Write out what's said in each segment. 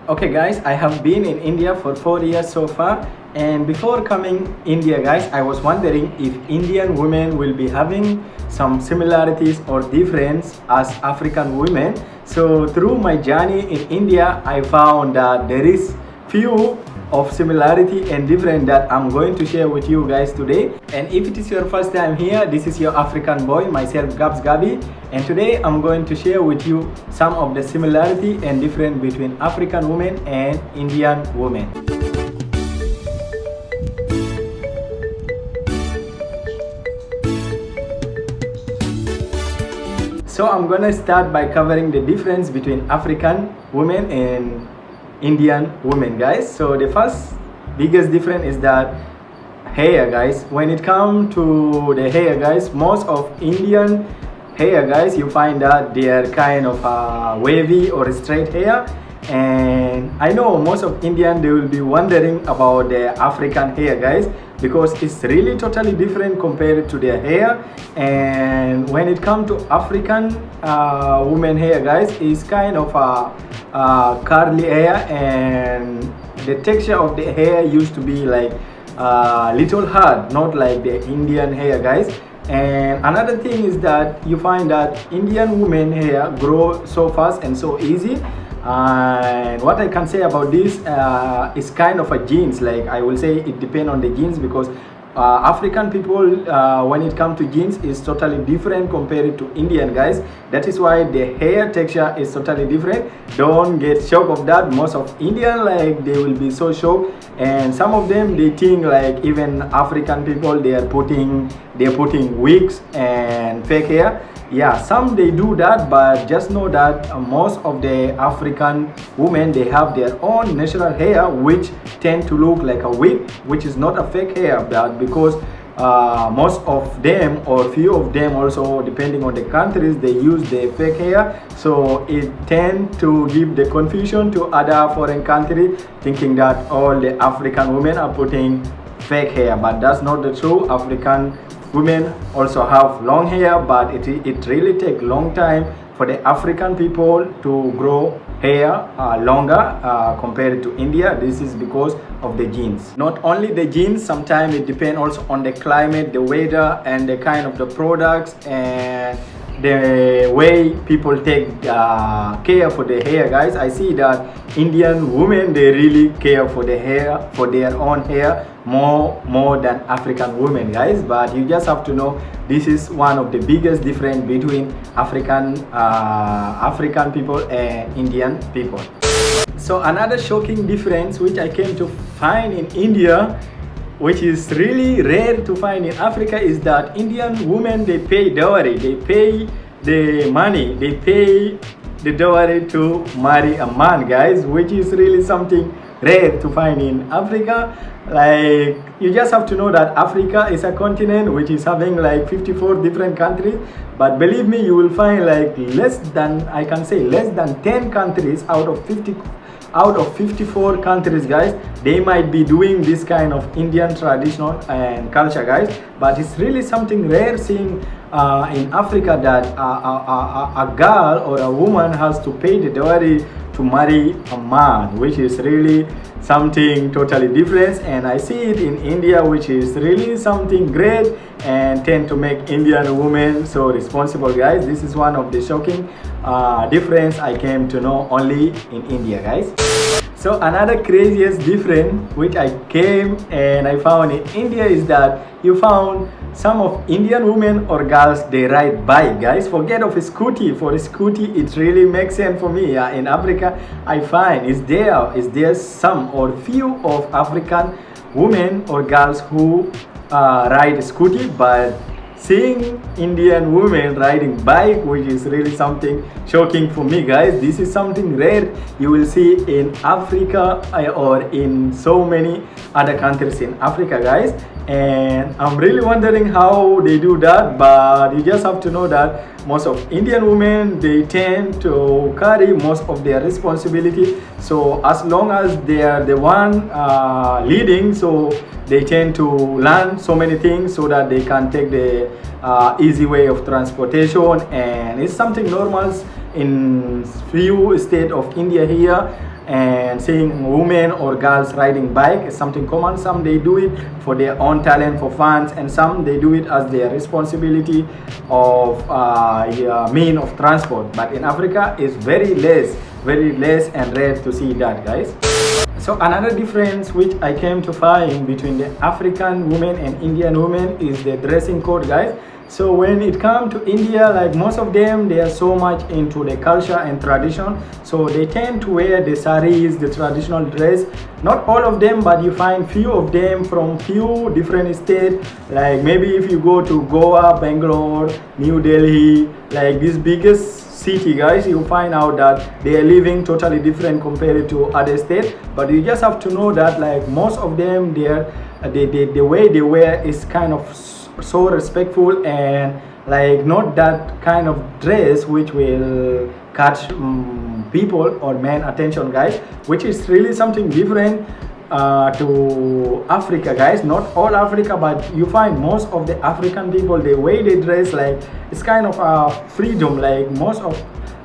Okay guys, I have been in India for 4 years so far, and before coming India guys, I was wondering if Indian women will be having some similarities or difference as African women. So through my journey in India, I found that there is few of similarity and different that I'm going to share with you guys today. And if it is your first time here, this is your African boy, myself Gabs, and today I'm going to share with you some of the similarity and difference between African women and Indian women. So I'm gonna start by covering the difference between African women and Indian women, guys. So the first biggest difference is that hair, guys. When it comes to the hair, guys, most of Indian hair, guys, you find that they are kind of wavy or straight hair. And I know most of Indian, they will be wondering about the African hair, guys, because it's really totally different compared to their hair. And when it comes to African women hair, guys, it's kind of curly hair, and the texture of the hair used to be like little hard, not like the Indian hair, guys. And another thing is that you find that Indian women hair grow so fast and so easy. And what I can say about this is kind of a genes. Like I will say it depends on the genes, because African people, when it comes to genes, is totally different compared to Indian, guys. That is why the hair texture is totally different. Don't get shocked of that. Most of Indian, like, they will be so shocked, and some of them, they think like even African people, they're putting wigs and fake hair. Yeah, some they do that, but just know that most of the African women, they have their own natural hair which tend to look like a wig, which is not a fake hair. But because most of them, or few of them also, depending on the countries, they use the fake hair, so it tend to give the confusion to other foreign countries, thinking that all the African women are putting fake hair. But that's not the true. African women also have long hair, but it really takes long time for the African people to grow hair longer compared to India. This is because of the genes. Not only the genes, sometimes it depends also on the climate, the weather, and the kind of the products, and the way people take care for the hair, guys. I see that Indian women, they really care for the hair, for their own hair, more than African women, guys. But you just have to know this is one of the biggest difference between African people and Indian people. So another shocking difference which I came to find in India, which is really rare to find in Africa, is that Indian women, they pay dowry, they pay the money, they pay the dowry to marry a man, guys, which is really something rare to find in Africa. Like, you just have to know that Africa is a continent which is having like 54 different countries, but believe me, you will find like less than 10 countries out of 54 countries, guys, they might be doing this kind of Indian traditional and culture, guys. But it's really something rare seeing in Africa that a girl or a woman has to pay the dowry to marry a man, which is really something totally different. And I see it in India, which is really something great and tend to make Indian women so responsible, guys. This is one of the shocking difference I came to know only in India, guys. So another craziest difference which I came and I found in India is that you found some of Indian women or girls, they ride bike, guys. Forget of a scooty. For a scooty, it really makes sense for me. In Africa, I find is there some or few of African women or girls who ride scooty, but seeing Indian women riding bike, which is really something shocking for me, guys. This is something rare you will see in Africa or in so many other countries in Africa, guys. And I'm really wondering how they do that, but you just have to know that most of Indian women, they tend to carry most of their responsibility. So as long as they are the one leading, so they tend to learn so many things so that they can take the easy way of transportation, and it's something normal in few states of India here. and seeing women or girls riding bike is something common. Some they do it for their own talent, for fans, and some they do it as their responsibility of yeah, mean of transport. But in Africa, it's very less and rare to see that, guys. So another difference which I came to find between the African women and Indian women is the dressing code, guys. So when it comes to India, like most of them, they are so much into the culture and tradition. So they tend to wear the saris, the traditional dress. Not all of them, but you find few of them from few different states. Like maybe if you go to Goa, Bangalore, New Delhi, like this biggest city, guys, you find out that they are living totally different compared to other states. But you just have to know that like most of them, the way they wear is kind of so respectful and like not that kind of dress which will catch people or men attention, guys, which is really something different to Africa, guys. Not all Africa, but you find most of the African people, the way they dress, like it's kind of freedom. Like most of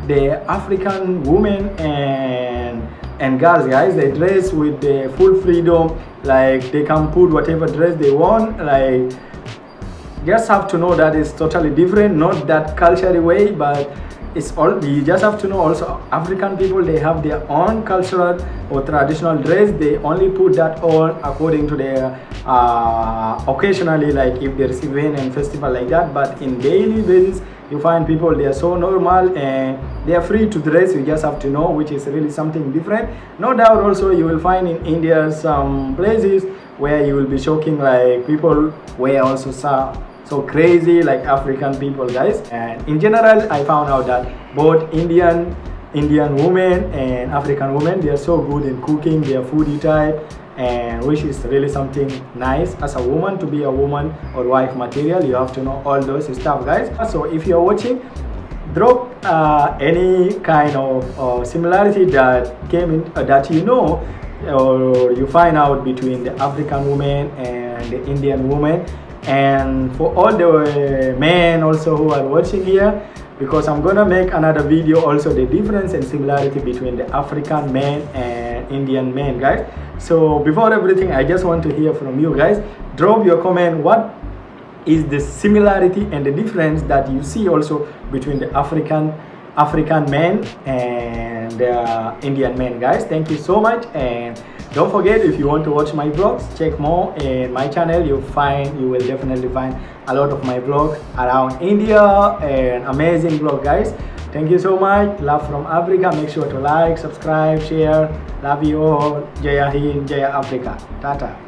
the African women and girls, guys, they dress with the full freedom. Like they can put whatever dress they want. Like just have to know that it's totally different, not that cultural way, but it's all, you just have to know also African people, they have their own cultural or traditional dress. They only put that on according to their occasionally, like if there's event and festival like that. But in daily basis, you find people, they are so normal and they are free to dress. You just have to know, which is really something different. No doubt also you will find in India some places where you will be shocking, like people wear also so crazy like African people, guys. And in general, I found out that both Indian women and African women, they are so good in cooking. They are foodie type, and which is really something nice. As a woman, to be a woman or wife material, you have to know all those stuff, guys. So if you are watching, drop any kind of similarity that came in that you know or you find out between the African woman and the Indian woman. And for all the men also who are watching here, because I'm gonna make another video also the difference and similarity between the African men and Indian men, guys. So before everything, I just want to hear from you guys. Drop your comment, what is the similarity and the difference that you see also between the African men and Indian men, guys. Thank you so much. And don't forget, if you want to watch my vlogs, check more in my channel. You will definitely find a lot of my vlogs around India and amazing vlog, guys. Thank you so much. Love from Africa. Make sure to like, subscribe, share. Love you all. Jaya Hind, Jaya Africa. Tata.